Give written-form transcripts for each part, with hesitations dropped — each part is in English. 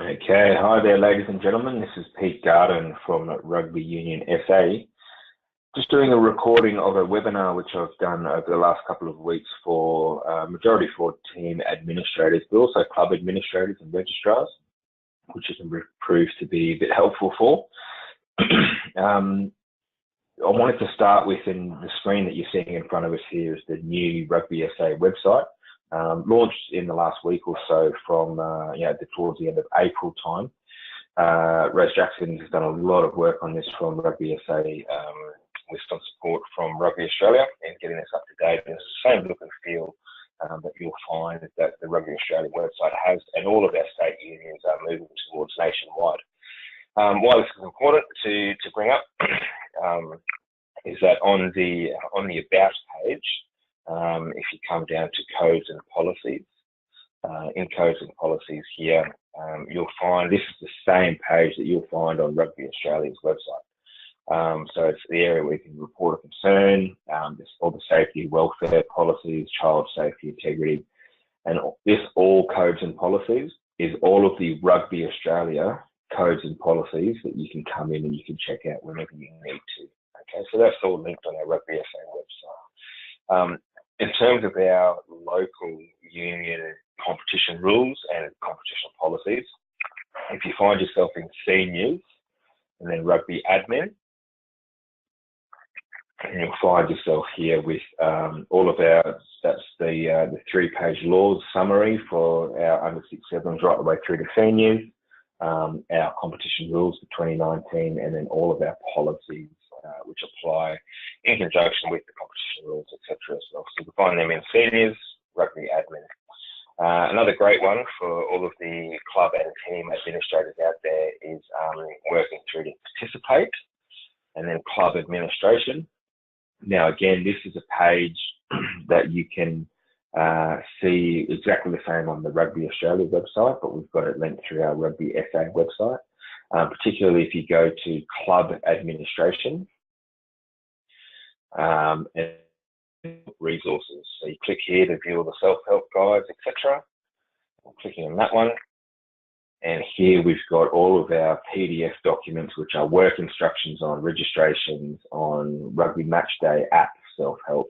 Okay, hi there, ladies and gentlemen. This is Pete Garden from Rugby Union SA. Just doing a recording of a webinar which I've done over the last couple of weeks for majority for team administrators, but also club administrators and registrars, which has proved to be a bit helpful for. I wanted to start with, in the screen that you're seeing in front of us here, is the new Rugby SA website. Launched in the last week or so from towards the end of April time. Ros Jackson has done a lot of work on this from Rugby SA with some support from Rugby Australia in getting this up to date. It's the same look and feel that you'll find that the Rugby Australia website has, and all of our state unions are moving towards nationwide. Why this is important to bring up is that on the About page, if you come down to codes and policies, in codes and policies here, you'll find this is the same page that you'll find on Rugby Australia's website. So it's the area where you can report a concern, there's all the safety, welfare policies, child safety, integrity, and this all codes and policies is all of the Rugby Australia codes and policies that you can come in and you can check out whenever you need to. Okay, so that's all linked on our Rugby SA website. In terms of our local union competition rules and competition policies, if you find yourself in seniors and then rugby admin, and you'll find yourself here with all of our, that's the 3-page laws summary for our under 6-7s right the way through to seniors, our competition rules for 2019, and then all of our policies which apply in conjunction with the competition rules, etc. as well. So you can find them in seniors, rugby admin. Another great one for all of the club and team administrators out there is working through to participate, and then club administration. Now again, this is a page that you can see exactly the same on the Rugby Australia website, but we've got it linked through our Rugby SA website. Particularly if you go to club administration and resources. So you click here to view all the self-help guides, etc. I'm clicking on that one. And here we've got all of our PDF documents, which are work instructions on registrations, on Rugby Match Day app self-help,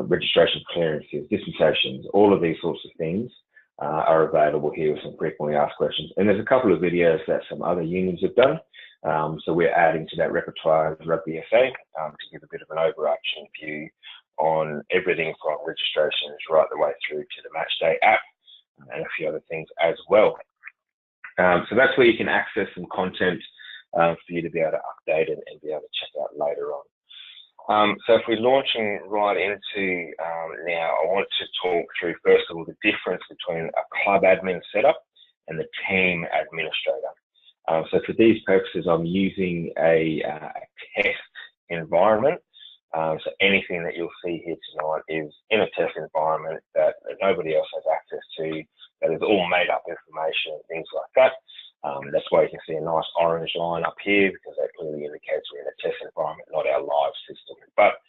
registration clearances, dispensations, all of these sorts of things are available here with some frequently asked questions. And there's a couple of videos that some other unions have done. So we're adding to that repertoire of Rugby SA to give a bit of an overarching view on everything from registrations right the way through to the Matchday app and a few other things as well. So that's where you can access some content for you to be able to update and be able to check out later on. So if we're launching right into now, I want to talk through first of all the difference between a club admin setup and the team administrator. So for these purposes, I'm using a test environment. So anything that you'll see here tonight is in a test environment that nobody else has access to, that is all made up information and things like that. That's why you can see a nice orange line up here, because that clearly indicates we're in a test environment, not our live system. But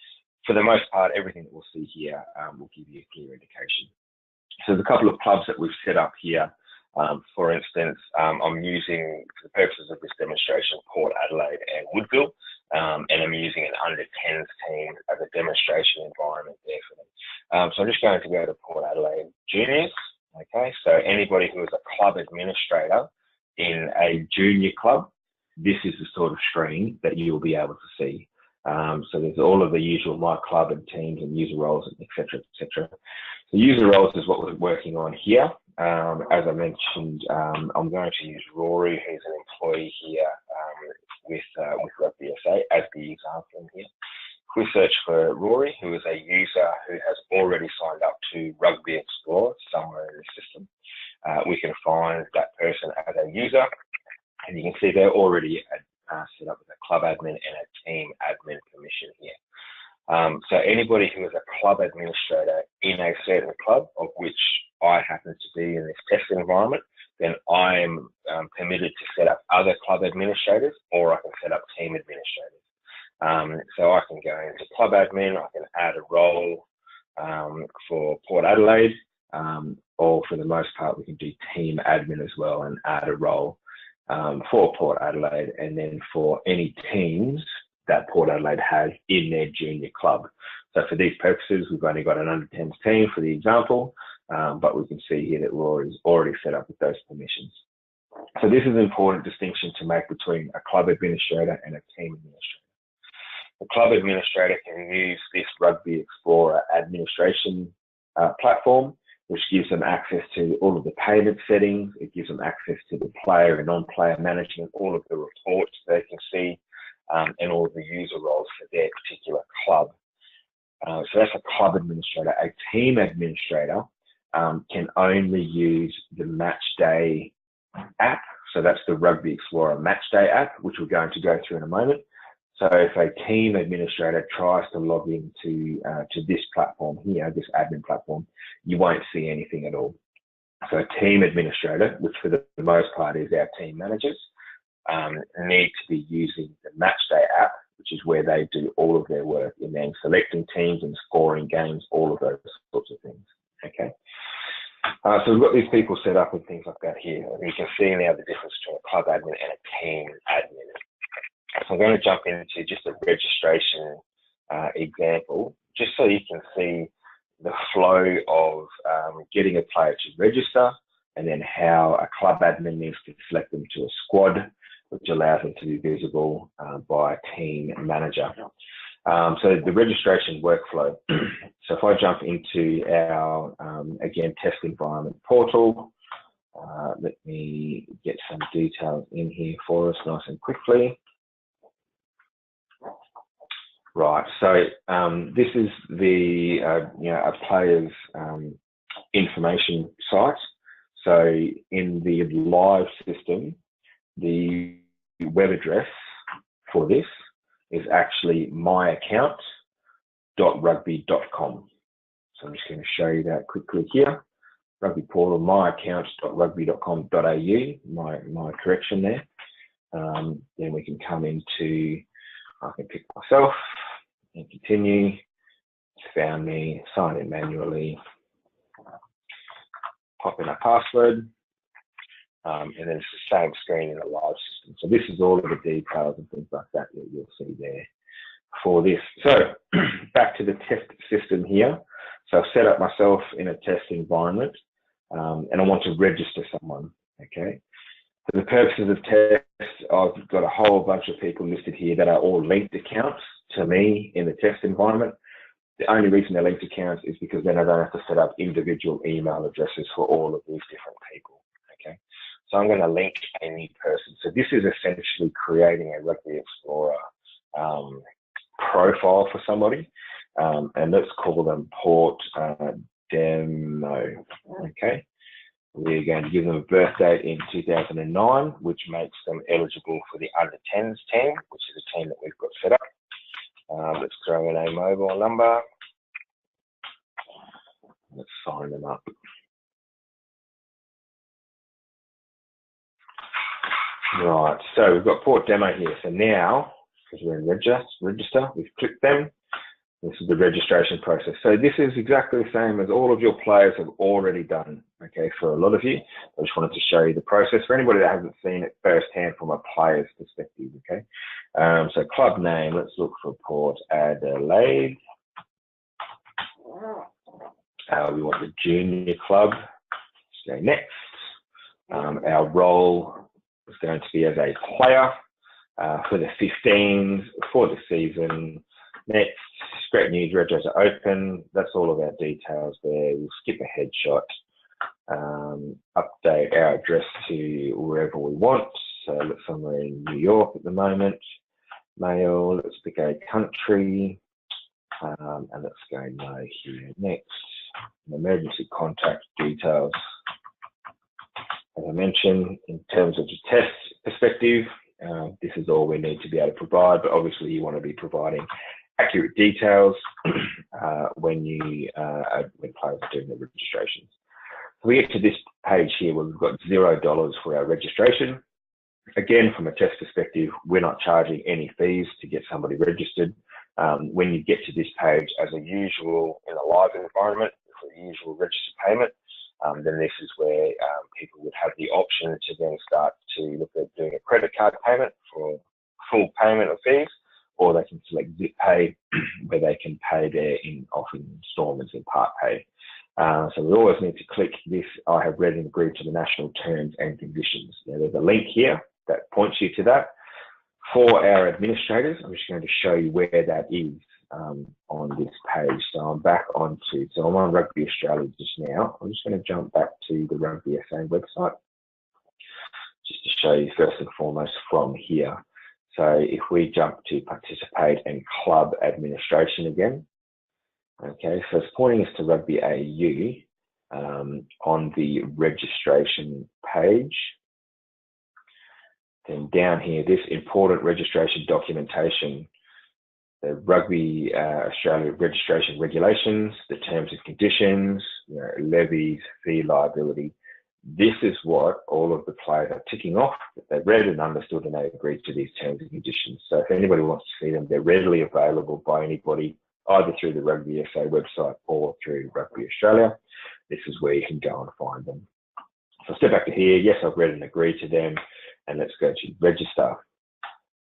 for the most part, everything that we'll see here will give you a clear indication. So there's a couple of clubs that we've set up here. For instance, I'm using, for the purposes of this demonstration, Port Adelaide and Woodville, and I'm using an under 10s team as a demonstration environment there for them. So I'm just going to go to Port Adelaide Juniors. Okay, so anybody who is a club administrator in a junior club, this is the sort of screen that you'll be able to see. So there's all of the usual My Club and teams and user roles, etc., etc. So user roles is what we're working on here. As I mentioned, I'm going to use Rory, who's an employee here with Rugby SA as the example here. If we search for Rory, who is a user who has already signed up to Rugby Explorer somewhere in the system, we can find that person as a user, and you can see they're already set up with a club admin and a team admin permission here. So anybody who is a club administrator in a certain club, of which I happen to be in this test environment, then I'm permitted to set up other club administrators, or I can set up team administrators. So I can go into club admin, I can add a role for Port Adelaide, or for the most part, we can do team admin as well and add a role for Port Adelaide, and then for any teams that Port Adelaide has in their junior club. So for these purposes, we've only got an under-10s team for the example, but we can see here that we're already set up with those permissions. So this is an important distinction to make between a club administrator and a team administrator. The club administrator can use this Rugby Explorer administration platform, which gives them access to all of the payment settings. It gives them access to the player and non-player management, all of the reports they can see, and all of the user roles for their particular club. So that's a club administrator. A team administrator can only use the Matchday app. So that's the Rugby Explorer Matchday app, which we're going to go through in a moment. So if a team administrator tries to log into to this platform here, this admin platform, you won't see anything at all. So a team administrator, which for the most part is our team managers, need to be using the Matchday app, which is where they do all of their work in then selecting teams and scoring games, all of those sorts of things. Okay. So we've got these people set up and things like that here. And you can see now the difference between a club admin and a team admin. So I'm going to jump into just a registration example, just so you can see the flow of getting a player to register, and then how a club admin needs to select them to a squad, which allows them to be visible by a team manager. So the registration workflow. So if I jump into our, again, test environment portal, let me get some details in here for us nice and quickly. Right, so this is the, a player's information site. So in the live system, the web address for this is actually myaccount.rugby.com. So I'm just going to show you that quickly here. Rugby portal, myaccount.rugby.com.au, my correction there. Then we can come into, I can pick myself and continue. It's found me, sign in manually, pop in a password, and then it's the same screen in the live system. So this is all of the details and things like that that you'll see there for this. So back to the test system here. So I've set up myself in a test environment, and I want to register someone, okay? For the purposes of test, I've got a whole bunch of people listed here that are all linked accounts to me in the test environment. The only reason they're linked accounts is because then I don't have to set up individual email addresses for all of these different people, okay? So I'm going to link a new person. So this is essentially creating a Rugby Explorer profile for somebody, and let's call them Port Demo, okay? We're going to give them a birth date in 2009, which makes them eligible for the under-10s team, which is a team that we've got set up. Let's throw in a mobile number. Let's sign them up. Right, so we've got Port Demo here. So now, because we're in register, we've clicked them. This is the registration process. So this is exactly the same as all of your players have already done, okay, for a lot of you. I just wanted to show you the process for anybody that hasn't seen it firsthand from a player's perspective, okay? So club name, let's look for Port Adelaide. We want the junior club. Let's go next. Our role is going to be as a player for the 15s for the season. Next, great news, Regos are open. That's all of our details there. We'll skip a headshot. Update our address to wherever we want. So let's somewhere in New York at the moment. Mail, let's pick a country. And let's go no here. Next, emergency contact details. As I mentioned, in terms of the test perspective, this is all we need to be able to provide, but obviously you want to be providing accurate details when players are doing the registrations. So we get to this page here where we've got $0 for our registration. Again, from a test perspective, we're not charging any fees to get somebody registered. When you get to this page, as usual in a live environment, for the usual register payment, then this is where people would have the option to then start to look at doing a credit card payment for full payment of fees, or they can select zip pay where they can pay their off in installments in part pay. So we always need to click this, I have read and agreed to the national terms and conditions. Now there's a link here that points you to that. For our administrators, I'm just going to show you where that is on this page. So I'm back onto, so I'm on Rugby Australia just now. I'm just going to jump back to the Rugby SA website just to show you first and foremost from here. So if we jump to participate and club administration again, okay, so it's pointing us to Rugby AU on the registration page. Then down here, this important registration documentation, the Rugby Australia registration regulations, the terms and conditions, levies, fee liability. This is what all of the players are ticking off, that they've read and understood and they agreed to these terms and conditions. So if anybody wants to see them, they're readily available by anybody, either through the Rugby SA website or through Rugby Australia. This is where you can go and find them. So step back to here. Yes, I've read and agreed to them. And let's go to register.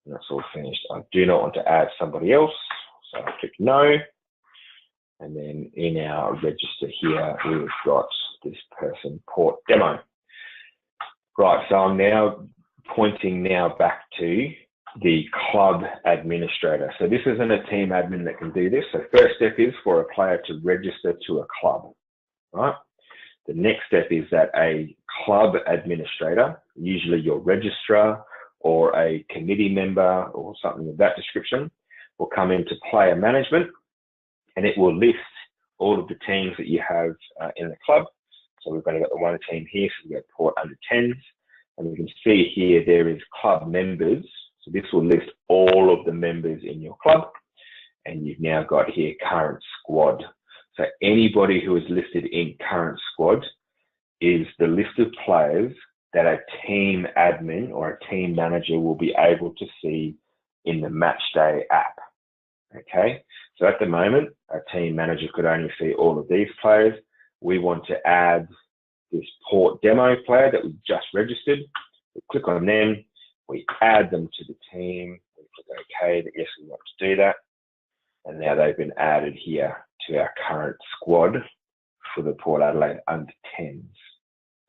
And that's all finished. I do not want to add somebody else. So I click no. And then in our register here, we've got this person, port demo. Right, so I'm now pointing back to the club administrator. So this isn't a team admin that can do this. So first step is for a player to register to a club, right? The next step is that a club administrator, usually your registrar or a committee member or something of that description, will come into player management, and it will list all of the teams that you have in the club. So we've only got the one team here, so we've got port under 10s, and we can see here there is club members. So this will list all of the members in your club, and you've now got here current squad. So anybody who is listed in current squad is the list of players that a team admin or a team manager will be able to see in the Matchday app. Okay, so at the moment, a team manager could only see all of these players. We want to add this port demo player that we just registered. We click on them, we add them to the team, we click OK, that yes, we want to do that. And now they've been added here to our current squad for the Port Adelaide under 10s.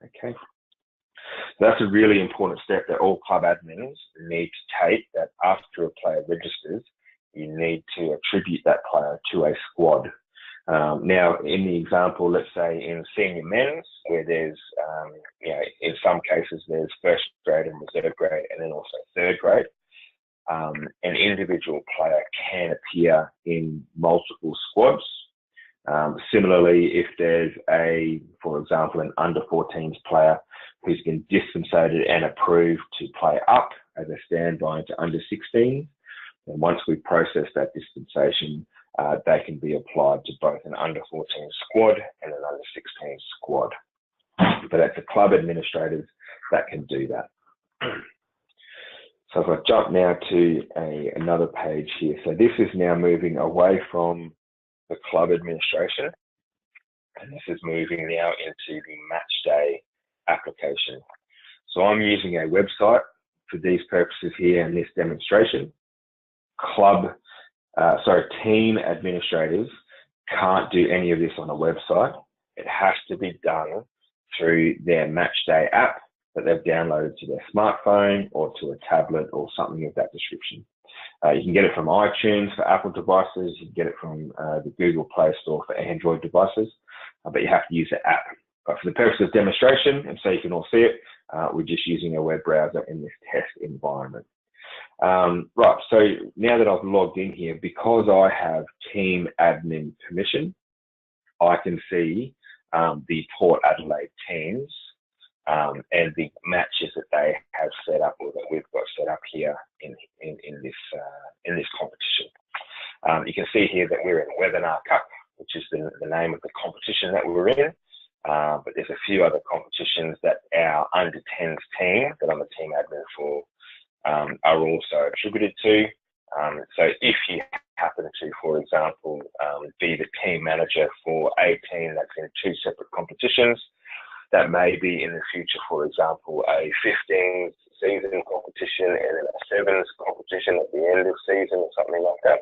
Okay, so that's a really important step that all club admins need to take, that after a player registers, you need to attribute that player to a squad. Now, in the example, let's say in senior men's, where there's, in some cases, there's first grade and reserve grade, and then also third grade. An individual player can appear in multiple squads. Similarly, if there's for example, an under 14s player who's been dispensated and approved to play up as a standby to under 16, and once we process that dispensation, they can be applied to both an under 14 squad and an under 16 squad. But it's the club administrators that can do that. So if I jump now to another page here, so this is now moving away from the club administration, and this is moving now into the Matchday application. So I'm using a website for these purposes here in this demonstration. Team administrators can't do any of this on a website. It has to be done through their Matchday app that they've downloaded to their smartphone or to a tablet or something of that description. You can get it from iTunes for Apple devices. You can get it from the Google Play Store for Android devices, but you have to use the app. But for the purpose of demonstration, and so you can all see it, we're just using a web browser in this test environment. Right, so now that I've logged in here, because I have team admin permission, I can see the Port Adelaide teams and the matches that they have set up, or that we've got set up here in this competition. You can see here that we're in Webinar Cup, which is the name of the competition that we're in. But there's a few other competitions that our under 10s team that I'm a team admin for are also attributed to. So if you happen to, for example, be the team manager for a team that's in two separate competitions, That may be in the future, for example, a 15 season competition and then a sevens competition at the end of season or something like that.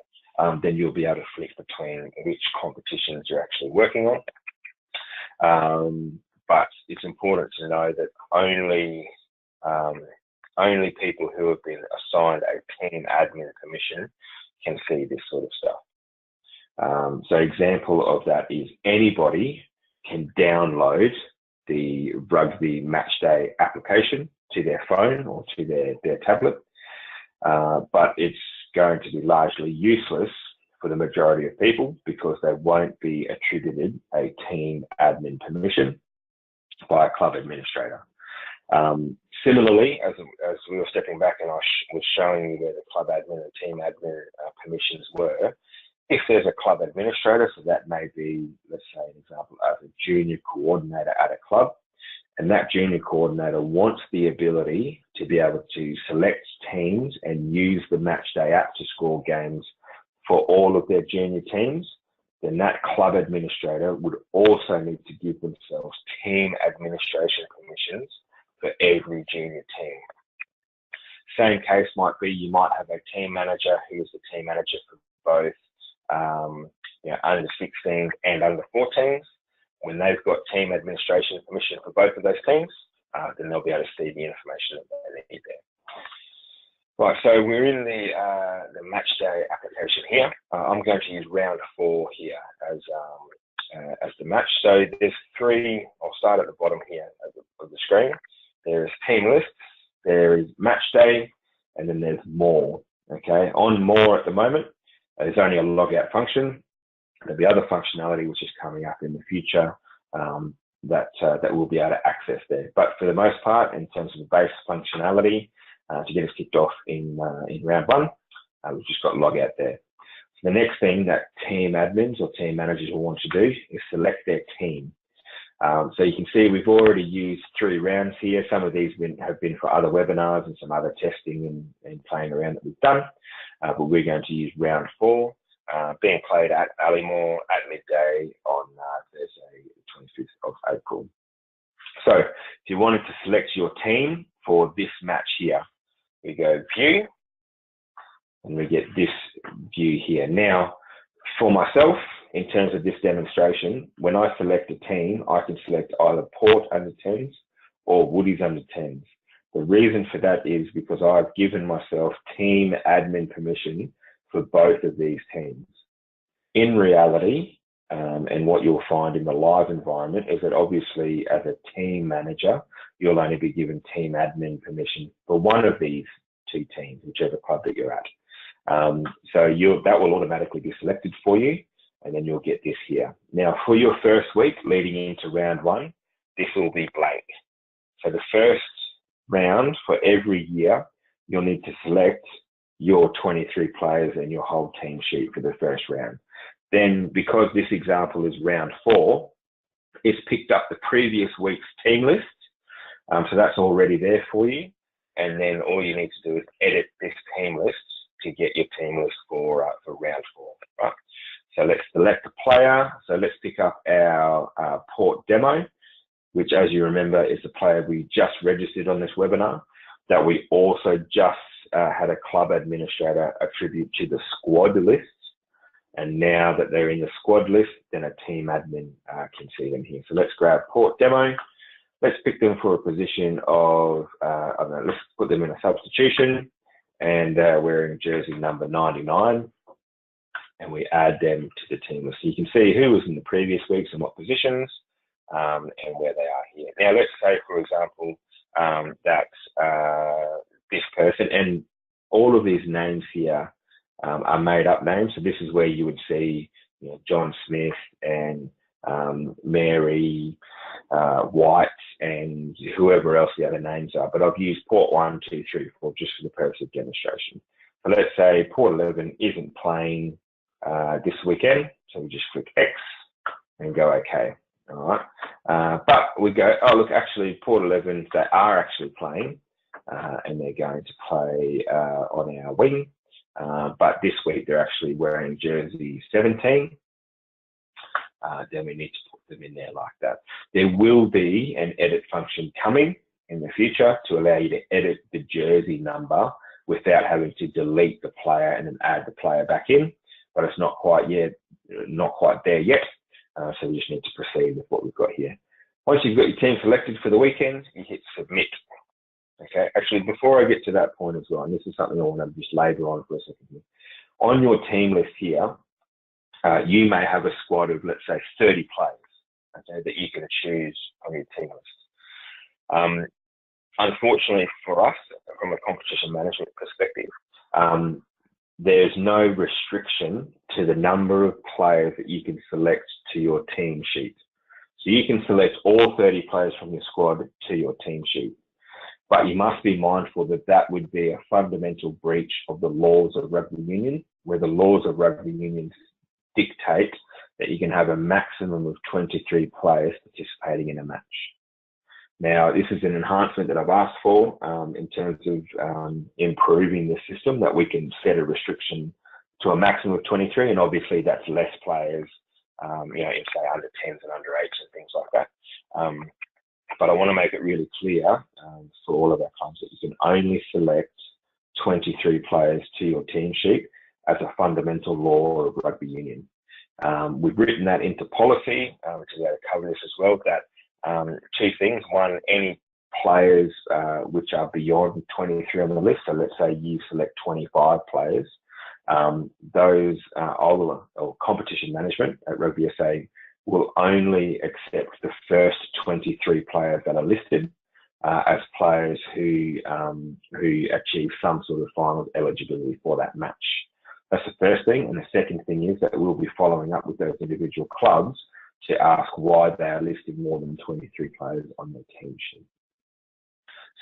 Then you'll be able to flick between which competitions you're actually working on. But it's important to know that only people who have been assigned a team admin permission can see this sort of stuff. So example of that is anybody can download the rugby match day application to their phone or to their tablet, but it's going to be largely useless for the majority of people because they won't be attributed a team admin permission by a club administrator. Similarly, as we were stepping back and I was showing you where the club admin and team admin permissions were, if there's a club administrator, so that may be, let's say an example, as a junior coordinator at a club, and that junior coordinator wants the ability to be able to select teams and use the Matchday app to score games for all of their junior teams, then that club administrator would also need to give themselves team administration permissions for every junior team. Same case might be you might have a team manager who is the team manager for both under 16s and under 14s. When they've got team administration permission for both of those teams, then they'll be able to see the information that they need there. Right, so we're in the Matchday application here. I'm going to use round 4 here as the match. So there's 3. I'll start at the bottom here of the screen. There's team lists, there is Matchday, and then there's more. Okay, on more at the moment, there's only a logout function. There'll be other functionality which is coming up in the future that we'll be able to access there. But for the most part, in terms of the base functionality, to get us kicked off in round 1, we've just got logout there. So the next thing that team admins or team managers will want to do is select their team. So you can see we've already used 3 rounds here. Some of these have been for other webinars and some other testing and playing around that we've done. But we're going to use round 4, being played at Ballymore at midday on Thursday, the 25th of April. So if you wanted to select your team for this match here, we go View, and we get this view here. Now, for myself, in terms of this demonstration, when I select a team, I can select either Port under 10s or Woodies under 10s. The reason for that is because I've given myself team admin permission for both of these teams. In reality, and what you'll find in the live environment is that obviously as a team manager, you'll only be given team admin permission for one of these 2 teams, whichever club that you're at. So that will automatically be selected for you, and then you'll get this here. Now, for your first week leading into round 1, this will be blank. So the first round for every year, you'll need to select your 23 players and your whole team sheet for the first round. Then, because this example is round 4, it's picked up the previous week's team list. So that's already there for you. And then all you need to do is edit this team list to get your team list for round 4, right? So let's select a player. So let's pick up our Port demo, which, as you remember, is the player we just registered on this webinar, that we also just had a club administrator attribute to the squad list. And now that they're in the squad list, then a team admin can see them here. So let's grab Port demo. Let's pick them for a position of, I don't know, let's put them in a substitution, and wearing jersey number 99. And we add them to the team list. So you can see who was in the previous weeks and what positions, and where they are here. Now, let's say, for example, that this person, and all of these names here are made up names. So this is where you would see, John Smith and Mary White and whoever else the other names are. But I've used Port 1, 2, 3, 4 just for the purpose of demonstration. So let's say Port 11 isn't playing this weekend, so we just click X and go OK. All right, but we go, oh look, actually Port 11, they are actually playing, and they're going to play on our wing, but this week they're actually wearing jersey 17. Then we need to put them in there like that. There will be an edit function coming in the future to allow you to edit the jersey number without having to delete the player and then add the player back in, but it's not quite there yet. So we just need to proceed with what we've got here. Once you've got your team selected for the weekend, you hit submit. Okay, actually, before I get to that point as well, and this is something I want to just labour on for a second here. On your team list here, you may have a squad of, let's say, 30 players, okay, that you can choose on your team list. Unfortunately for us, from a competition management perspective, there's no restriction to the number of players that you can select to your team sheet. So you can select all 30 players from your squad to your team sheet. But you must be mindful that that would be a fundamental breach of the laws of rugby union, where the laws of rugby union dictate that you can have a maximum of 23 players participating in a match. Now, this is an enhancement that I've asked for in terms of improving the system, that we can set a restriction to a maximum of 23, and obviously that's less players, in say under 10s and under 8s and things like that. But I want to make it really clear for all of our clubs that you can only select 23 players to your team sheet as a fundamental law of rugby union. We've written that into policy, which is going to cover this as well, that two things. One, any players which are beyond 23 on the list, so let's say you select 25 players, those or competition management at Rugby SA will only accept the first 23 players that are listed as players who achieve some sort of final eligibility for that match. That's the first thing. And the second thing is that we'll be following up with those individual clubs to ask why they are listing more than 23 players on their team sheet.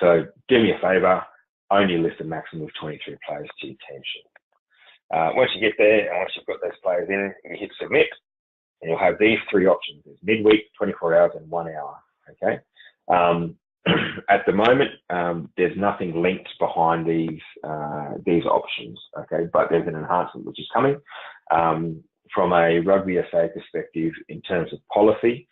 So do me a favour, only list a maximum of 23 players to your team sheet. Once you get there and once you've got those players in, you hit submit, and you'll have these three options. There's midweek, 24 hours, and 1 hour. Okay. At the moment, there's nothing linked behind these options. Okay, but there's an enhancement which is coming. From a Rugby SA perspective, in terms of policy,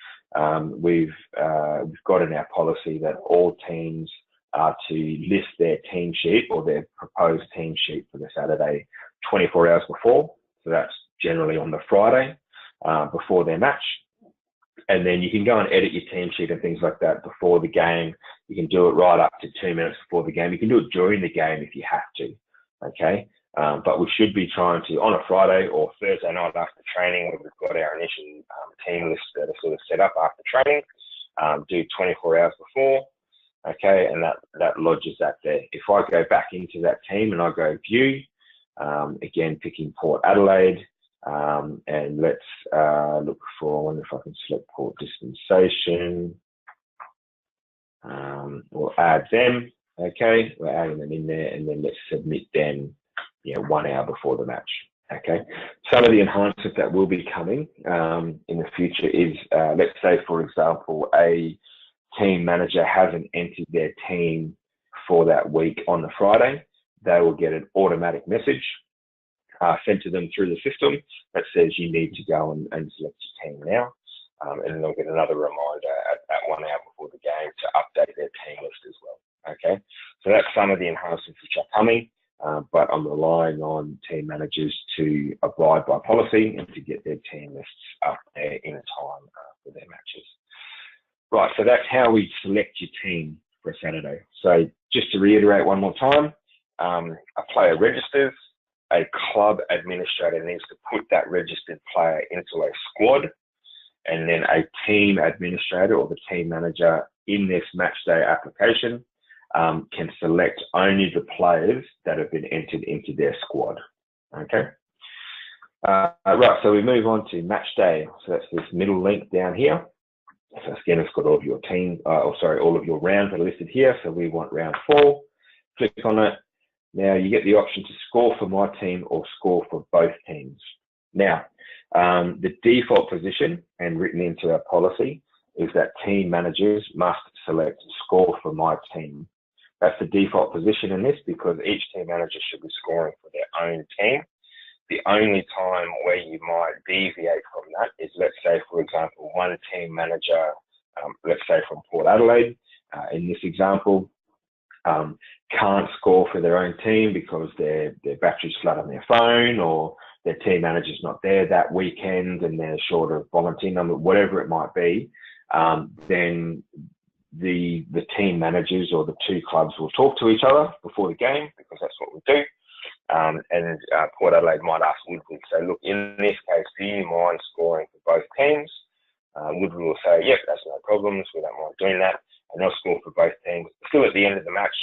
we've got in our policy that all teams are to list their team sheet or their proposed team sheet for the Saturday 24 hours before. So that's generally on the Friday before their match. And then you can go and edit your team sheet and things like that before the game. You can do it right up to 2 minutes before the game. You can do it during the game if you have to, okay? But we should be trying to, on a Friday or Thursday night after training, when we've got our initial team list that are sort of set up after training, do 24 hours before, okay? And that lodges that there. If I go back into that team and I go view, again, picking Port Adelaide, and let's look for, I wonder if I can select Port Dispensation. We'll add them, okay? We're adding them in there, and then let's submit them 1 hour before the match, okay? Some of the enhancements that will be coming in the future is, let's say, for example, a team manager hasn't entered their team for that week on the Friday. They will get an automatic message sent to them through the system that says you need to go and select your team now. And then they'll get another reminder at 1 hour before the game to update their team list as well. Okay, so that's some of the enhancements which are coming, but I'm relying on team managers to abide by policy and to get their team lists up there in time for their matches. Right, so that's how we select your team for a Saturday. So just to reiterate one more time, a player registers, a club administrator needs to put that registered player into a squad, and then a team administrator or the team manager in this match day application can select only the players that have been entered into their squad. Okay. Right, so we move on to match day. So that's this middle link down here. So again, it's got all of your team, all of your rounds that are listed here. So we want round 4. Click on it. Now you get the option to score for my team or score for both teams. Now, the default position and written into our policy is that team managers must select score for my team. That's the default position in this because each team manager should be scoring for their own team. The only time where you might deviate from that is, let's say, for example, one team manager, let's say from Port Adelaide, in this example, can't score for their own team because their battery's flat on their phone, or their team manager's not there that weekend and they're short of volunteer number, whatever it might be, then the team managers or the two clubs will talk to each other before the game, because that's what we do. And Port Adelaide might ask Woodville, say, look, in this case, do you mind scoring for both teams? Woodville will say, yep, that's no problems, we don't mind doing that, and they'll score for both teams. Still, at the end of the match,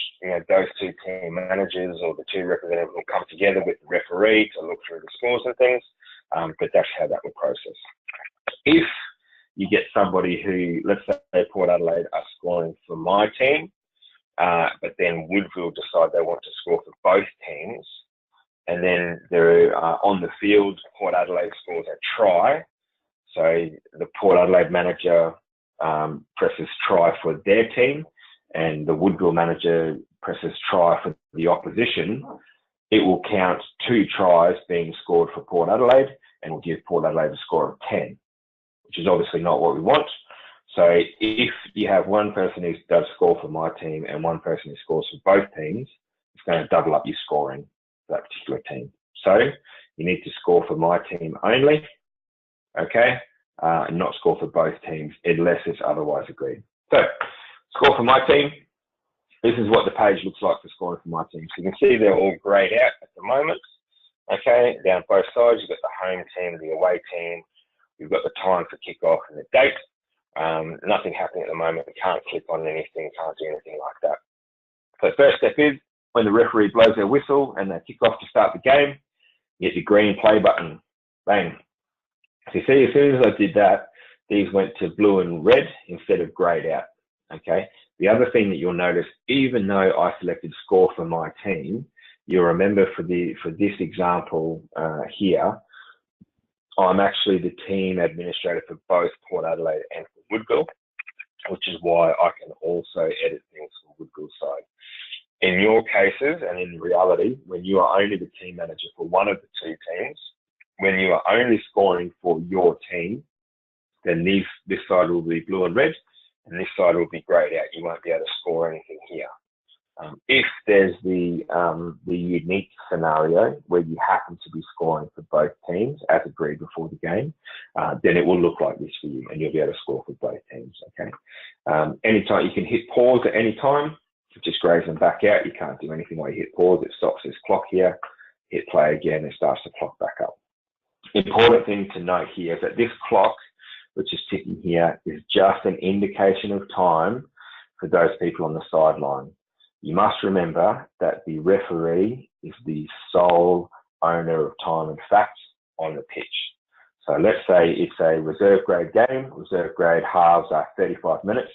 those two team managers or the two representatives will come together with the referee to look through the scores and things, but that's how that will process. If you get somebody who, let's say Port Adelaide are scoring for my team, but then Woodville decide they want to score for both teams, and then they're on the field, Port Adelaide scores a try, so the Port Adelaide manager presses try for their team, and the Woodville manager presses try for the opposition, it will count 2 tries being scored for Port Adelaide and will give Port Adelaide a score of 10, which is obviously not what we want. So if you have one person who does score for my team and one person who scores for both teams, it's going to double up your scoring for that particular team. So you need to score for my team only, okay, and not score for both teams unless it's otherwise agreed. So score for my team. This is what the page looks like for scoring for my team. So you can see they're all grayed out at the moment. Okay, down both sides, you've got the home team, the away team. You've got the time for kickoff and the date. Nothing happening at the moment. Can't click on anything, can't do anything like that. So first step is, when the referee blows their whistle and they kick off to start the game, you hit the green play button. Bang. So you see, as soon as I did that, these went to blue and red instead of grayed out. Okay. The other thing that you'll notice, even though I selected score for my team, you'll remember for this example here, I'm actually the team administrator for both Port Adelaide and for Woodville, which is why I can also edit things from Woodville's side. In your cases, and in reality, when you are only the team manager for one of the two teams, when you are only scoring for your team, then this side will be blue and red, and this side will be grayed out. You won't be able to score anything here. If there's the unique scenario where you happen to be scoring for both teams as agreed before the game, then it will look like this for you, and you'll be able to score for both teams. Okay. Anytime you can hit pause at any time, it just grays them back out. You can't do anything while you hit pause. It stops this clock here. Hit play again, it starts the clock back up. Important thing to note here is that this clock, which is ticking here, is just an indication of time for those people on the sideline. You must remember that the referee is the sole owner of time and facts on the pitch. So let's say it's a reserve grade game. Reserve grade halves are 35 minutes.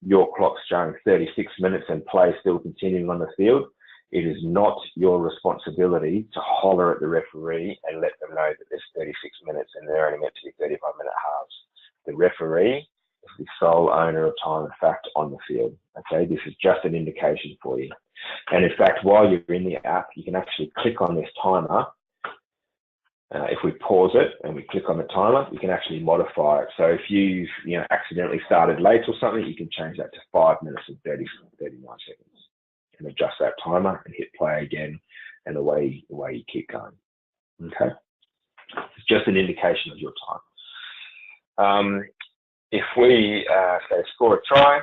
Your clock's showing 36 minutes and play still continuing on the field. It is not your responsibility to holler at the referee and let them know that there's 36 minutes and they're only meant to be 35-minute halves. The referee is the sole owner of time and fact on the field. Okay, this is just an indication for you. And in fact, while you're in the app, you can actually click on this timer. If we pause it and we click on the timer, we can actually modify it. So if you've accidentally started late or something, you can change that to 5 minutes and 39 seconds and adjust that timer and hit play again, and away you keep going. Okay, it's just an indication of your time. If we say score a try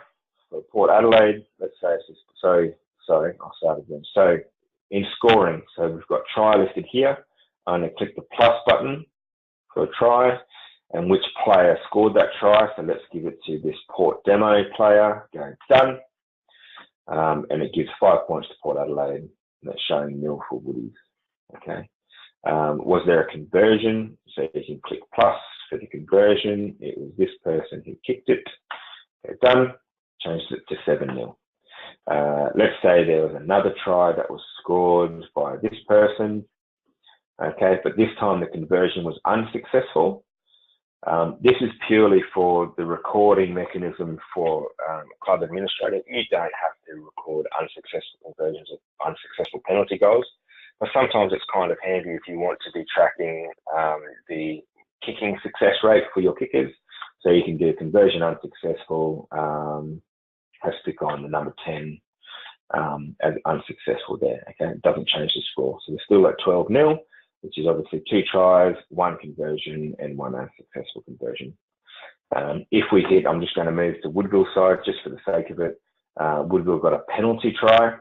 for Port Adelaide, let's say it's sorry, I'll start again. So in scoring, so we've got try listed here. I'm going to click the plus button for a try and which player scored that try. So let's give it to this Port demo player. Go done. And it gives 5 points to Port Adelaide, and that's showing nil for Woodies. Okay. Was there a conversion? So you can click plus for the conversion. It was this person who kicked it. Okay, done. Changed it to 7-0. Let's say there was another try that was scored by this person. Okay, but this time the conversion was unsuccessful. This is purely for the recording mechanism for club administrator. You don't have to record unsuccessful conversions or unsuccessful penalty goals. But sometimes it's kind of handy if you want to be tracking the kicking success rate for your kickers. So you can do conversion unsuccessful, has to go on the number 10 as unsuccessful there. Okay, it doesn't change the score. So we're still at 12-0, which is obviously 2 tries, 1 conversion, and 1 unsuccessful conversion. If we hit, I'm just going to move to Woodville side just for the sake of it. Woodville got a penalty try.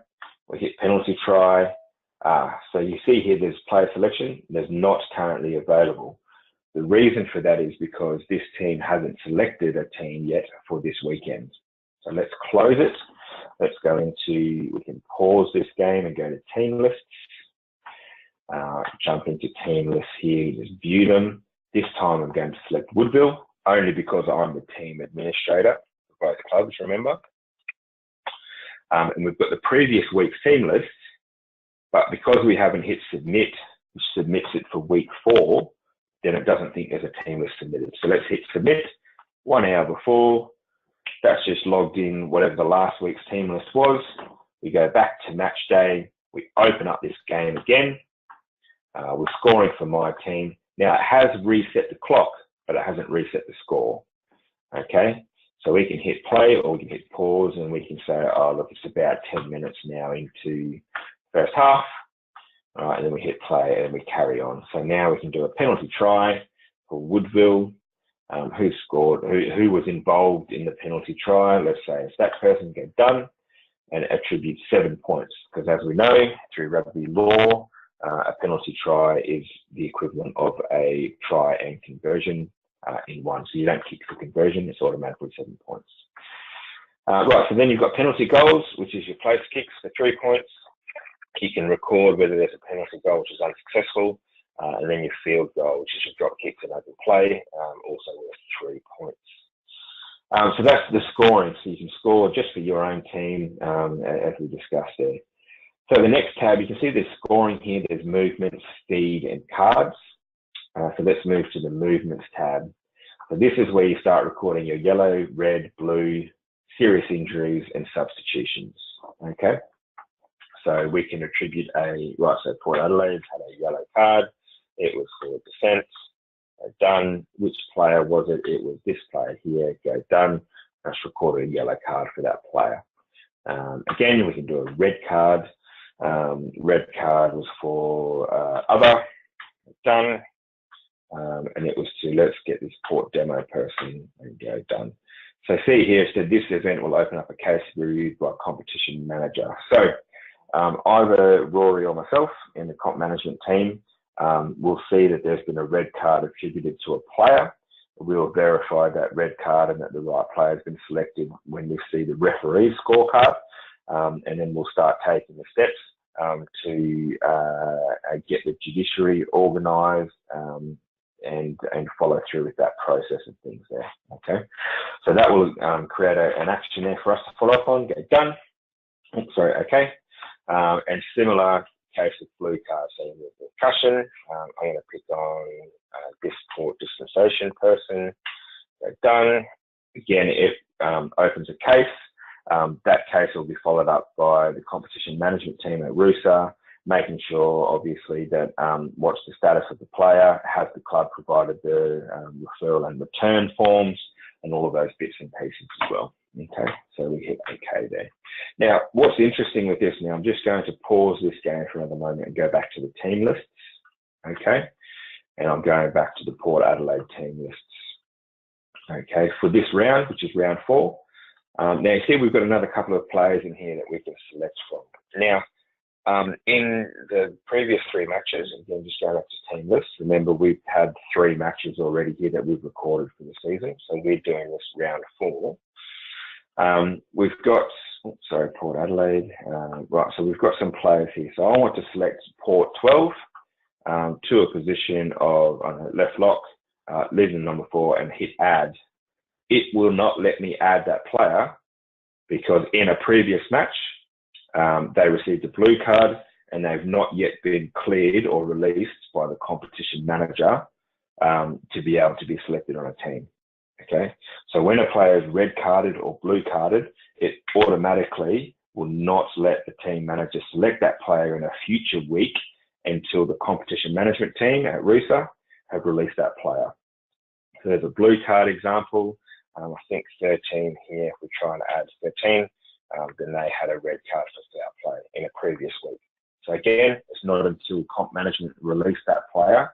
We hit penalty try. So you see here there's player selection. There's not currently available. The reason for that is because this team hasn't selected a team yet for this weekend. So let's close it. Let's go into, we can pause this game and go to team lists. Jump into team lists here, just view them. This time I'm going to select Woodville, only because I'm the team administrator for both clubs, remember. And we've got the previous week's team list, but because we haven't hit submit, which submits it for week 4, then it doesn't think there's a team list submitted. So let's hit submit 1 hour before. That's just logged in whatever the last week's team list was. We go back to match day. We open up this game again. We're scoring for my team. Now it has reset the clock, but it hasn't reset the score. Okay, so we can hit play or we can hit pause and we can say, oh, look, it's about 10 minutes now into first half. All right, and then we hit play and we carry on. So now we can do a penalty try for Woodville. Who scored, who was involved in the penalty try. Let's say it's that person, get done, and attribute 7 points. Because as we know, through rugby law, a penalty try is the equivalent of a try and conversion in one. So you don't kick for conversion, it's automatically 7 points. Right, so then you've got penalty goals, which is your place kicks for 3 points. You can record whether there's a penalty goal which is unsuccessful, and then your field goal, which is your drop kicks and open play, also worth 3 points. So that's the scoring. So you can score just for your own team, as we discussed there. So the next tab, you can see there's scoring here. There's movements, speed, and cards. So let's move to the movements tab. So this is where you start recording your yellow, red, blue, serious injuries, and substitutions. Okay. So we can attribute right, so Port Adelaide had a yellow card. It was for dissent. Done. Which player was it? It was this player here. Go done. That's recorded a yellow card for that player. Again, we can do a red card. Red card was for other. Done. And it was to, let's get this Port demo person and go done. So see here, it said this event will open up a case to be reviewed by a competition manager. So either Rory or myself in the comp management team will see that there's been a red card attributed to a player. We'll verify that red card and that the right player has been selected when we see the referee scorecard. And then we'll start taking the steps to get the judiciary organised and follow through with that process and things there. Okay, so that will create an action there for us to follow up on. Get done. Sorry. Okay. And similar case of blue card. So with the percussion, I'm going to pick on this Port dispensation person. Go done. Again, it opens a case. That case will be followed up by the competition management team at RUSA, making sure, obviously, that what's the status of the player, has the club provided the referral and return forms, and all of those bits and pieces as well. Okay, so we hit OK there. Now, what's interesting with this now, I'm just going to pause this game for another moment and go back to the team lists. Okay, and I'm going back to the Port Adelaide team lists. Okay, for this round, which is round 4. Now, you see we've got another couple of players in here that we can select from. Now, in the previous 3 matches, again, just going up to team lists, remember we've had 3 matches already here that we've recorded for the season, so we're doing this round 4. We've got, sorry, Port Adelaide. Right, so we've got some players here. So I want to select Port 12 to a position of left lock, leave them number 4 and hit add. It will not let me add that player because in a previous match, they received a blue card and they've not yet been cleared or released by the competition manager to be able to be selected on a team. Okay, so when a player is red carded or blue carded, it automatically will not let the team manager select that player in a future week until the competition management team at RUSA have released that player. So there's a blue card example. I think 13 here, if we try and add 13, then they had a red card for foul play in a previous week. So again, it's not until comp management released that player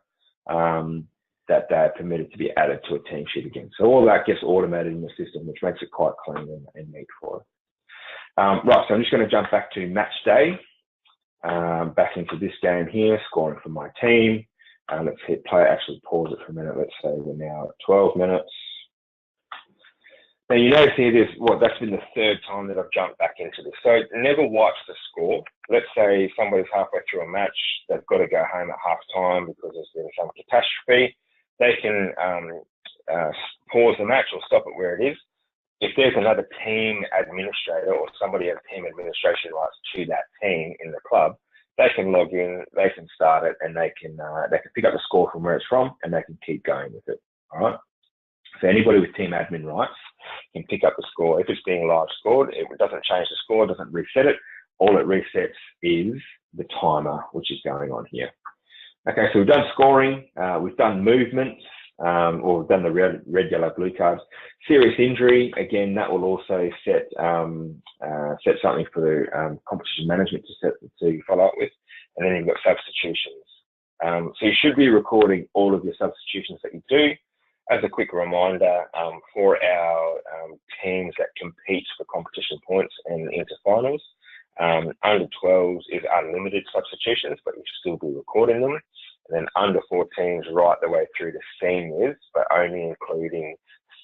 that they're permitted to be added to a team sheet again. So all that gets automated in the system, which makes it quite clean and neat for it. Right, so I'm just going to jump back to match day, back into this game here, scoring for my team. Let's hit play, actually pause it for a minute. Let's say we're now at 12 minutes. Now you notice here, that's been the third time that I've jumped back into this. So never watch the score. Let's say somebody's halfway through a match, they've got to go home at half time because there's been some catastrophe. They can pause the match or stop it where it is. If there's another team administrator or somebody has team administration rights to that team in the club, they can log in, they can start it, and they can pick up the score from where it's from, and they can keep going with it. All right. So anybody with team admin rights can pick up the score. If it's being live scored, it doesn't change the score, doesn't reset it. All it resets is the timer, which is going on here. Okay, so we've done scoring, we've done movements, or we've done the red, yellow, blue cards. Serious injury, again, that will also set something for the competition management to follow up with. And then you've got substitutions. So you should be recording all of your substitutions that you do. As a quick reminder, for our teams that compete for competition points and into finals, under 12s is unlimited substitutions, but you should still be recording them. And then under 14s right the way through to seniors, but only including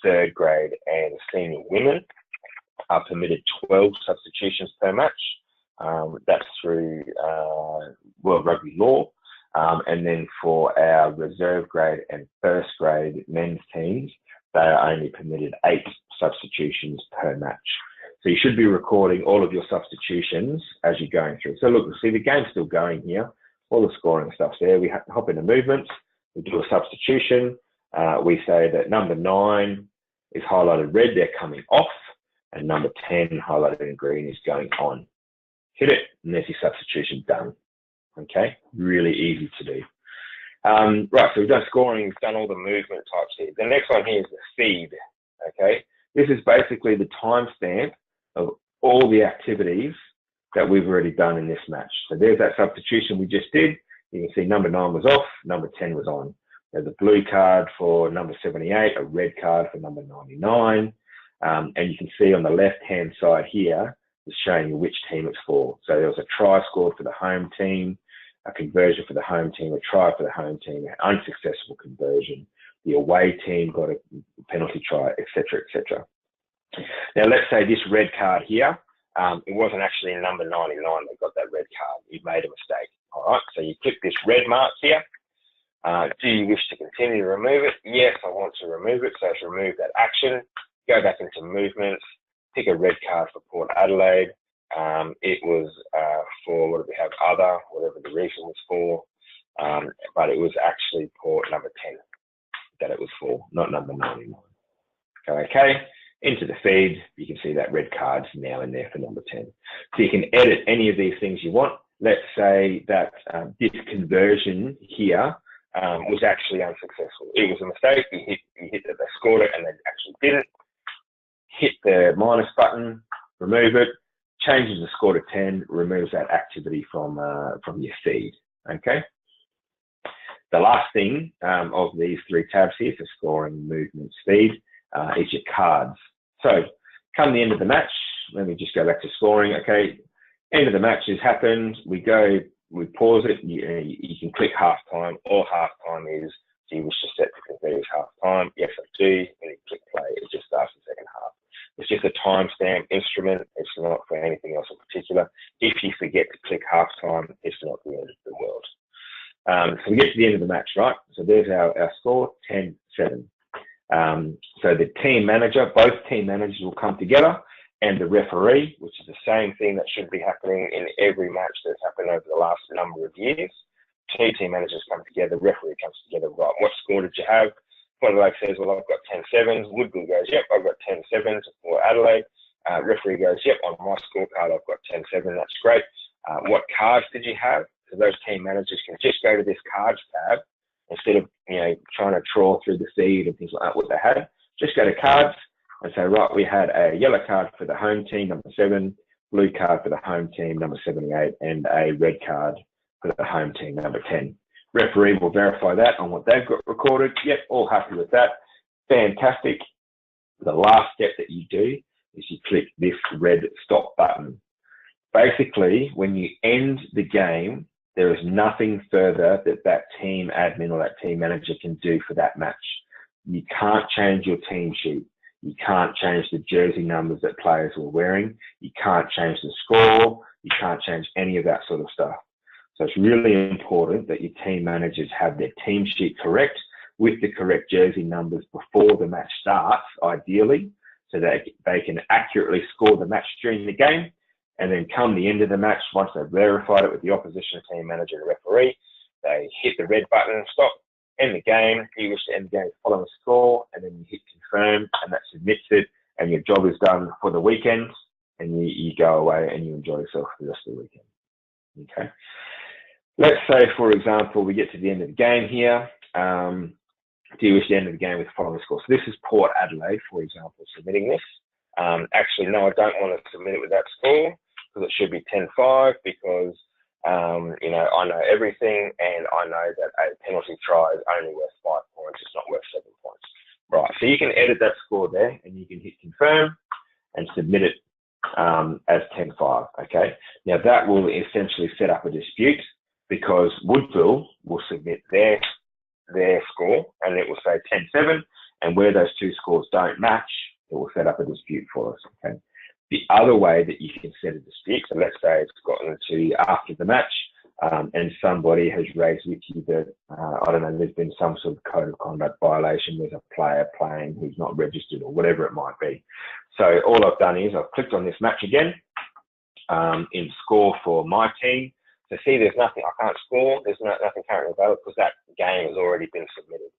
third grade and senior women, are permitted 12 substitutions per match. That's through World Rugby law. And then for our reserve grade and first grade men's teams, they are only permitted 8 substitutions per match. So you should be recording all of your substitutions as you're going through. So look, see the game's still going here. All the scoring stuff's there. We hop into movements. We do a substitution. We say that number 9 is highlighted red, they're coming off, and number 10 highlighted in green is going on. Hit it, and there's your substitution done. Okay, really easy to do. Right, so we've done scoring, we've done all the movement types here. The next one here is the feed. Okay, this is basically the timestamp of all the activities that we've already done in this match. So there's that substitution we just did. You can see number 9 was off, number 10 was on. There's a blue card for number 78, a red card for number 99. And you can see on the left-hand side here, it's showing you which team it's for. So there was a try scored for the home team, a conversion for the home team, a try for the home team, an unsuccessful conversion. The away team got a penalty try, etc., etc. Now, let's say this red card here, it wasn't actually number 99 that got that red card. You made a mistake. All right, so you click this red mark here. Do you wish to continue to remove it? Yes, I want to remove it. So to remove that action, go back into movements, pick a red card for Port Adelaide. It was for, what do we have, other, whatever the reason was for, but it was actually Port number 10 that it was for, not number 99. Okay, into the feed, you can see that red card's now in there for number 10. So you can edit any of these things you want. Let's say that this conversion here was actually unsuccessful. It was a mistake. You hit that they scored it and they actually didn't. Hit the minus button, remove it, changes the score to 10, removes that activity from your feed. Okay. The last thing of these 3 tabs here for scoring, movement, speed is your cards. So come the end of the match, let me just go back to scoring. Okay, end of the match has happened. We pause it. You can click halftime. All halftime is, do you wish to set the converted halftime? Yes, I do. And you click play. It just starts the second half. It's just a timestamp instrument. It's not for anything else in particular. If you forget to click halftime, it's not the end of the world. So we get to the end of the match, right? So there's our score, 10-7. So the team manager, both team managers will come together, and the referee, which is the same thing that should be happening in every match that's happened over the last number of years. 2 team managers come together, referee comes together, right, what score did you have? Port Adelaide says, well, I've got 10-7s. Woodville goes, yep, I've got 10-7s for Adelaide. Referee goes, yep, on my scorecard, I've got 10-7. That's great. What cards did you have? So those team managers can just go to this cards tab instead of, you know, trying to trawl through the feed and things like that, what they had. Just go to cards and say, right, we had a yellow card for the home team, number 7, blue card for the home team, number 78, and a red card for the home team, number 10. Referee will verify that on what they've got recorded. Yep, all happy with that. Fantastic. The last step that you do is you click this red stop button. Basically, when you end the game, there is nothing further that that team admin or that team manager can do for that match. You can't change your team sheet. You can't change the jersey numbers that players were wearing. You can't change the score. You can't change any of that sort of stuff. So it's really important that your team managers have their team sheet correct with the correct jersey numbers before the match starts, ideally, so that they can accurately score the match during the game. And then come the end of the match, once they've verified it with the opposition team manager and referee, they hit the red button, stop, end the game. You wish to end the game following the score, and then you hit confirm, and that submits it, and your job is done for the weekend, and you go away and you enjoy yourself for the rest of the weekend. Okay. Let's say, for example, we get to the end of the game here. Do you wish to end the game with the following score? So this is Port Adelaide, for example, submitting this. Actually, no, I don't want to submit it with that score because it should be 10-5 because, you know, I know everything and I know that a penalty try is only worth 5 points. It's not worth 7 points. Right, so you can edit that score there and you can hit confirm and submit it as 10-5, okay? Now, that will essentially set up a dispute because Woodville will submit their score and it will say 10-7, and where those two scores don't match, it will set up a dispute for us, okay? The other way that you can set a dispute, so let's say it's gotten to after the match and somebody has raised with you that, I don't know, there's been some sort of code of conduct violation with a player playing who's not registered or whatever it might be. So all I've done is I've clicked on this match again in score for my team. So see, there's nothing, I can't score, there's nothing currently available because that game has already been submitted.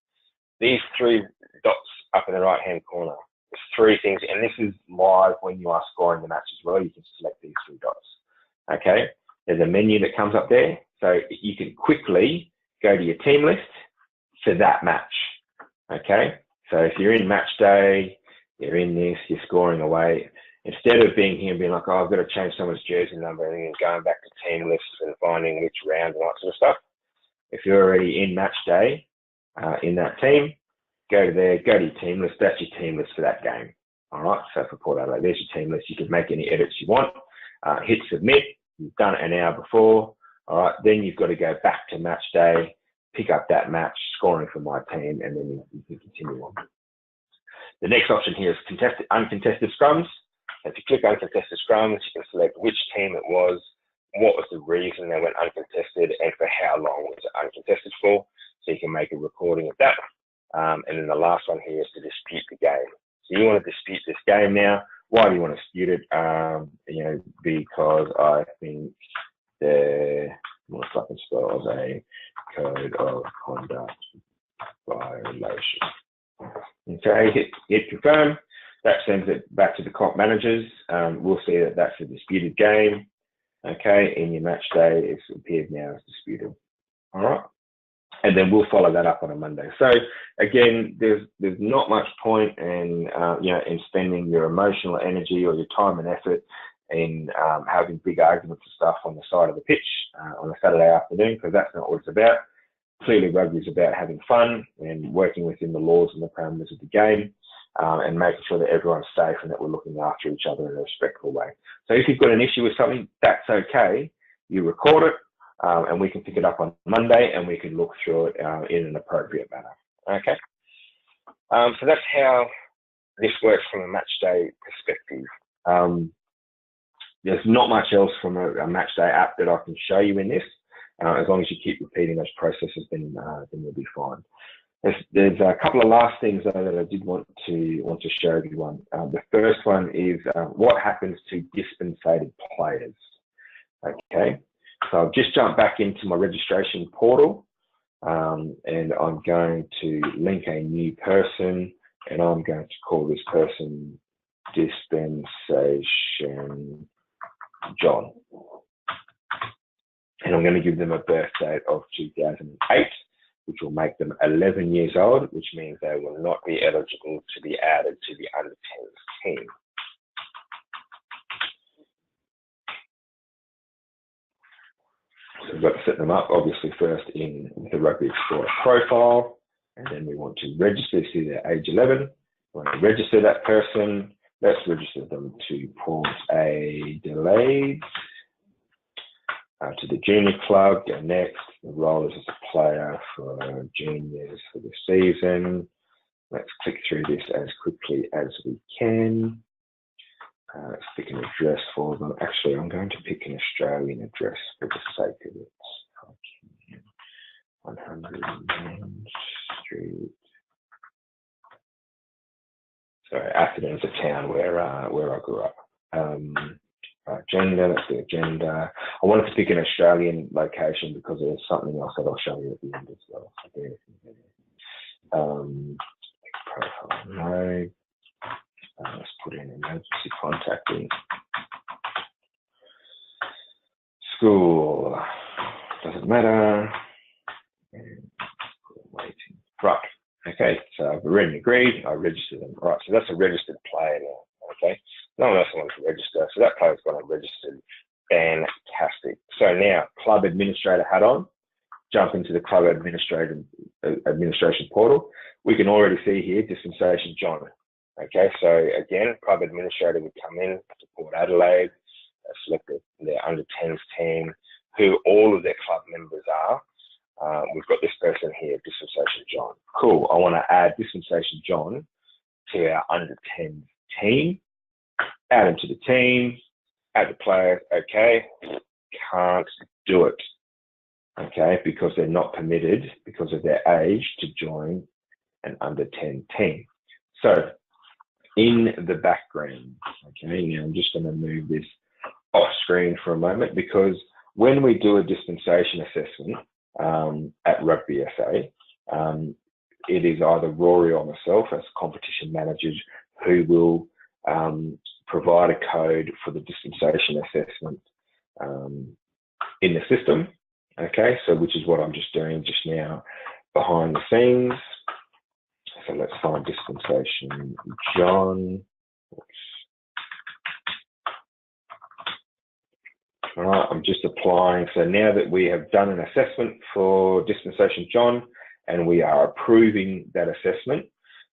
These 3 dots up in the right-hand corner, there's 3 things, and this is live when you are scoring the match as well. You can select these 3 dots, okay? There's a menu that comes up there, so you can quickly go to your team list for that match, okay? So if you're in match day, you're in this, you're scoring away, instead of being here and being like, oh, I've got to change someone's jersey number and then going back to team lists and finding which round and that sort of stuff. If you're already in match day in that team, go there, go to your team list. That's your team list for that game. All right. So for Port Adelaide, there's your team list. You can make any edits you want. Hit submit. You've done it an hour before. All right. Then you've got to go back to match day, pick up that match, scoring for my team, and then you can continue on. The next option here is uncontested scrums. If you click uncontested scrums, you can select which team it was, what was the reason they went uncontested, and for how long was it uncontested for. So you can make a recording of that. And then the last one here is to dispute the game. So you want to dispute this game now. Why do you want to dispute it? You know, because I think there was something spelled as a code of conduct violation. Okay, hit confirm. That sends it back to the comp managers. We'll see that that's a disputed game. Okay, in your match day, it's appeared now as disputed. All right, and then we'll follow that up on a Monday. So again, there's not much point in you know, in spending your emotional energy or your time and effort in having big arguments and stuff on the side of the pitch on a Saturday afternoon, because that's not what it's about. Clearly, rugby is about having fun and working within the laws and the parameters of the game. And making sure that everyone's safe and that we're looking after each other in a respectful way. So if you've got an issue with something, that's okay. You record it and we can pick it up on Monday and we can look through it in an appropriate manner. Okay. So that's how this works from a match day perspective. There's not much else from a match day app that I can show you in this. As long as you keep repeating those processes, then you'll be fine. There's a couple of last things though that I did want to show everyone. The first one is what happens to dispensated players. Okay, so I've just jumped back into my registration portal, and I'm going to link a new person, and I'm going to call this person Dispensation John. and I'm going to give them a birth date of 2008, which will make them 11 years old, which means they will not be eligible to be added to the under-10s team. So we've got to set them up, obviously, first in the Rugby Explorer profile, and then we want to register, see their age 11. We want to register that person. Let's register them to Port Adelaide, to the junior club, go next. The role is as a player for juniors for the season. Let's click through this as quickly as we can. Let's pick an address for them. Actually, I'm going to pick an Australian address for the sake of it. 100 Main Street. So Atherton is a town where I grew up. Right, gender, let's do a gender. I wanted to pick an Australian location because there's something else that I'll show you at the end as well. Profile, no. Let's put in emergency contacting. School, doesn't matter. And waiting. Right, okay, so I've already agreed, I registered them. Right, so that's a registered player now, okay? No one else wants to register, so that player's got a registered. Fantastic. So now, club administrator hat on, jump into the club administration portal. We can already see here dispensation John. Okay, so again, club administrator would come in to Port Adelaide, select their under-10s team, who all of their club members are. We've got this person here, dispensation John. Cool, I want to add dispensation John to our under-10s team. Add them to the team, add the players, okay, can't do it, okay, because they're not permitted, because of their age, to join an under-10 team. So, in the background, okay, now I'm just going to move this off screen for a moment, because when we do a dispensation assessment at Rugby SA, it is either Rory or myself as competition managers who will provide a code for the dispensation assessment in the system, okay, so which is what I'm just doing just now behind the scenes. So let's find dispensation John. All right, I'm just applying. So now that we have done an assessment for dispensation John and we are approving that assessment,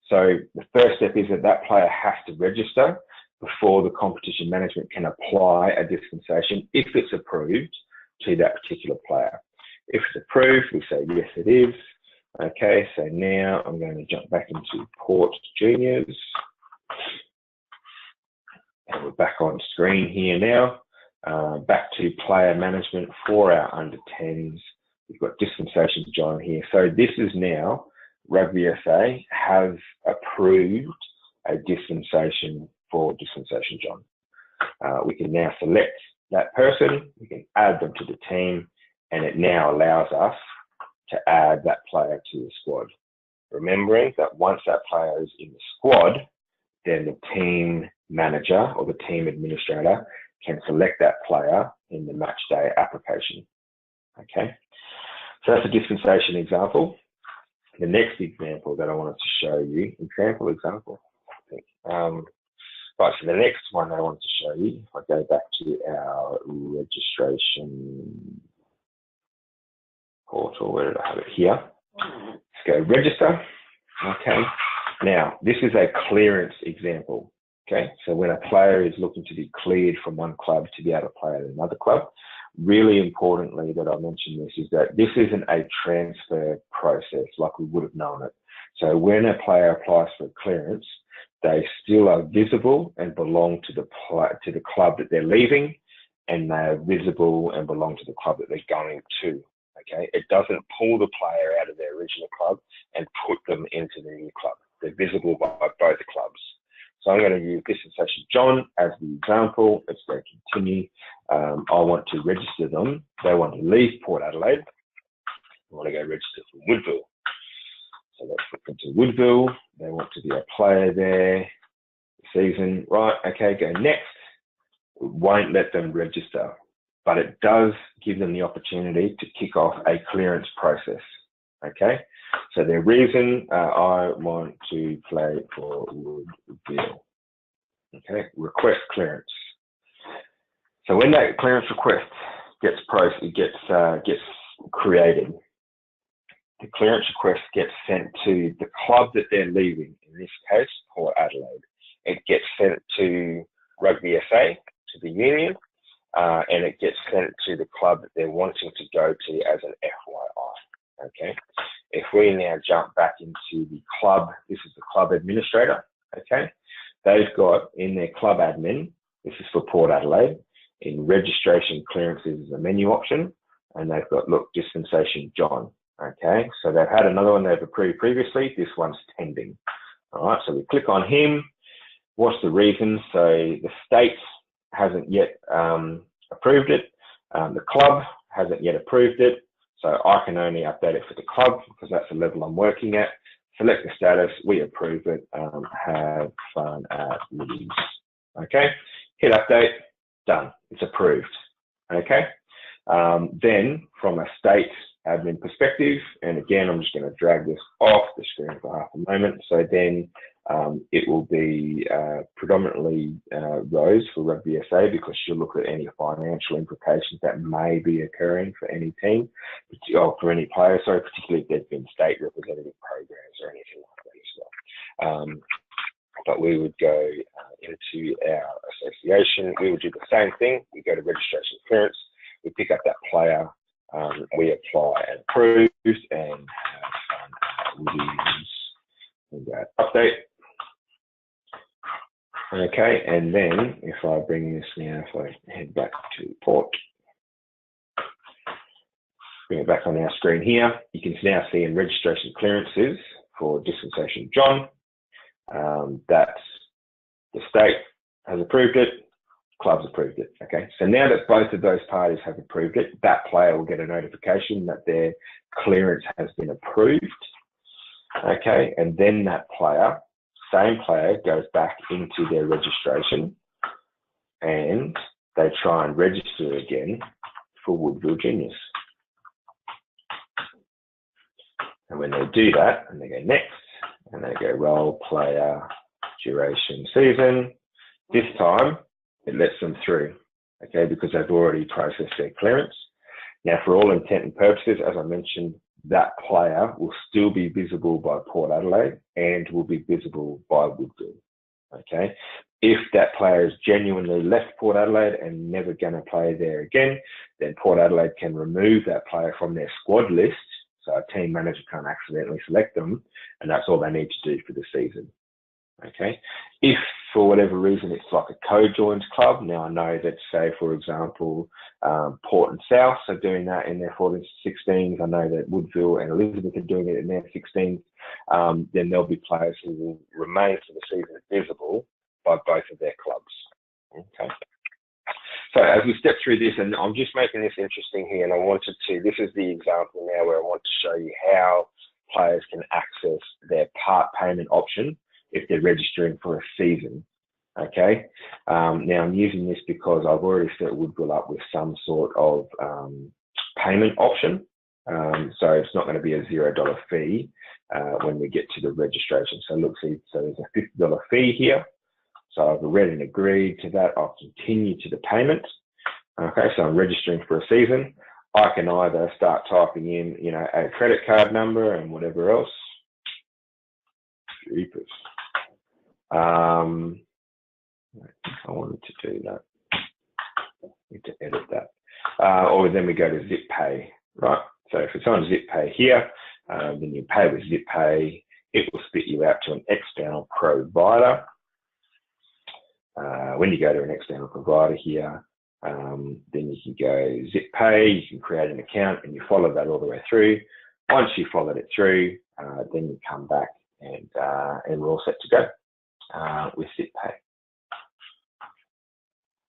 so the first step is that that player has to register before the competition management can apply a dispensation if it's approved to that particular player. If it's approved, we say yes it is. Okay, so now I'm going to jump back into Port Juniors. And we're back on screen here now. Back to player management for our under-10s. We've got dispensation John here. So this is now Rugby SA has approved a dispensation for dispensation John. We can now select that person, we can add them to the team, and it now allows us to add that player to the squad. Remembering that once that player is in the squad, then the team manager or the team administrator can select that player in the match day application. Okay, so that's a dispensation example. The next example that I wanted to show you, right, so the next one that I wanted to show you, if I go back to our registration portal, where did I have it here? Let's go register. Okay, now this is a clearance example. Okay, so when a player is looking to be cleared from one club to be able to play at another club, really importantly that I mention this is that this isn't a transfer process like we would have known it. So when a player applies for clearance, they still are visible and belong to the club that they're leaving, and they are visible and belong to the club that they're going to. Okay, it doesn't pull the player out of their original club and put them into the new club. They're visible by both clubs. So I'm going to use dispensation John as the example. Let's go continue. I want to register them. They want to leave Port Adelaide. I want to go register for Woodville. So let's look into Woodville. They want to be a player there. Season, right, okay, go next. We won't let them register. but it does give them the opportunity to kick off a clearance process. Okay, so their reason, I want to play for Woodville. Okay, request clearance. So when that clearance request gets created, the clearance request gets sent to the club that they're leaving. In this case, Port Adelaide. It gets sent to Rugby SA, to the union, and it gets sent to the club that they're wanting to go to as an FYI. Okay. If we now jump back into the club, this is the club administrator. Okay. They've got in their club admin, this is for Port Adelaide, in registration clearances is a menu option, and they've got, look, dispensation John. Okay, so they've had another one they've approved previously. This one's pending. All right, so we click on him. What's the reason? So the state hasn't yet approved it. The club hasn't yet approved it. So I can only update it for the club because that's the level I'm working at. Select the status, we approve it, have fun at Woodies. Okay, hit update, done, it's approved. Okay, then from a state admin perspective, and again, I'm just going to drag this off the screen for half a moment. So then it will be predominantly rows for Rugby SA because she'll look at any financial implications that may be occurring for any team, or for any player, sorry, particularly if there's been state representative programs or anything like that as well. But we would go into our association, we would do the same thing. We go to registration clearance, we pick up that player, we apply and approve, and we go update. Okay, and then if I bring this now, if I head back to Port, bring it back on our screen here, you can now see in registration clearances for dispensation John, that the state has approved it, club's approved it. Okay, so now that both of those parties have approved it, that player will get a notification that their clearance has been approved. Okay, and then that player, same player, goes back into their registration and they try and register again for Woodville Juniors. And when they do that, and they go next, and they go role, player, duration, season, this time it lets them through, okay, because they've already processed their clearance. Now, for all intent and purposes, as I mentioned, that player will still be visible by Port Adelaide and will be visible by Woodville, okay? If that player has genuinely left Port Adelaide and never going to play there again, then Port Adelaide can remove that player from their squad list, so a team manager can't accidentally select them, and that's all they need to do for the season, okay? If for whatever reason it's like a co-joined club, now I know that, say, for example, Port and South are doing that in their 14s to 16s. I know that Woodville and Elizabeth are doing it in their 16s. Then there'll be players who will remain for the season visible by both of their clubs. Okay. So as we step through this, and I'm just making this interesting here, and I wanted to, this is the example now where I want to show you how players can access their part payment option if they're registering for a season, okay? Now I'm using this because I've already set Woodville up with some sort of payment option. So it's not going to be a $0 fee when we get to the registration. So look, see, so there's a $50 fee here. So I've already agreed to that. I'll continue to the payment. Okay, so I'm registering for a season. I can either start typing in, you know, a credit card number and whatever else. Jeepers. I wanted to do that. Need to edit that. Or then we go to Zip Pay, right? So if it's on Zip Pay here, then you pay with Zip Pay. It will spit you out to an external provider. When you go to an external provider here, then you can go Zip Pay, you can create an account, and you follow that all the way through. Once you followed it through, then you come back and we're all set to go with Zip Pay.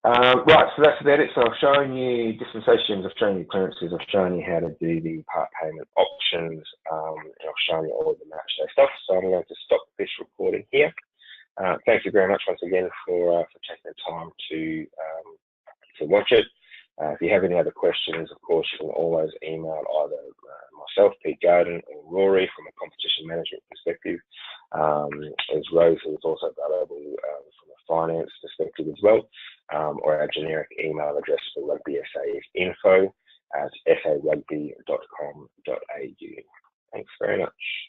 Right, so that's about it. So I've shown you dispensations, I've shown you clearances, I've shown you how to do the part payment options, and I've shown you all of the match day stuff. So I'm going to stop this recording here. Thank you very much once again for taking the time to watch it. If you have any other questions, of course, you can always email either myself, Pete Garden, or Rory from a competition management perspective, as Rosa is also available from a finance perspective as well, or our generic email address for Rugby SA is info@sarugby.com.au. Thanks very much.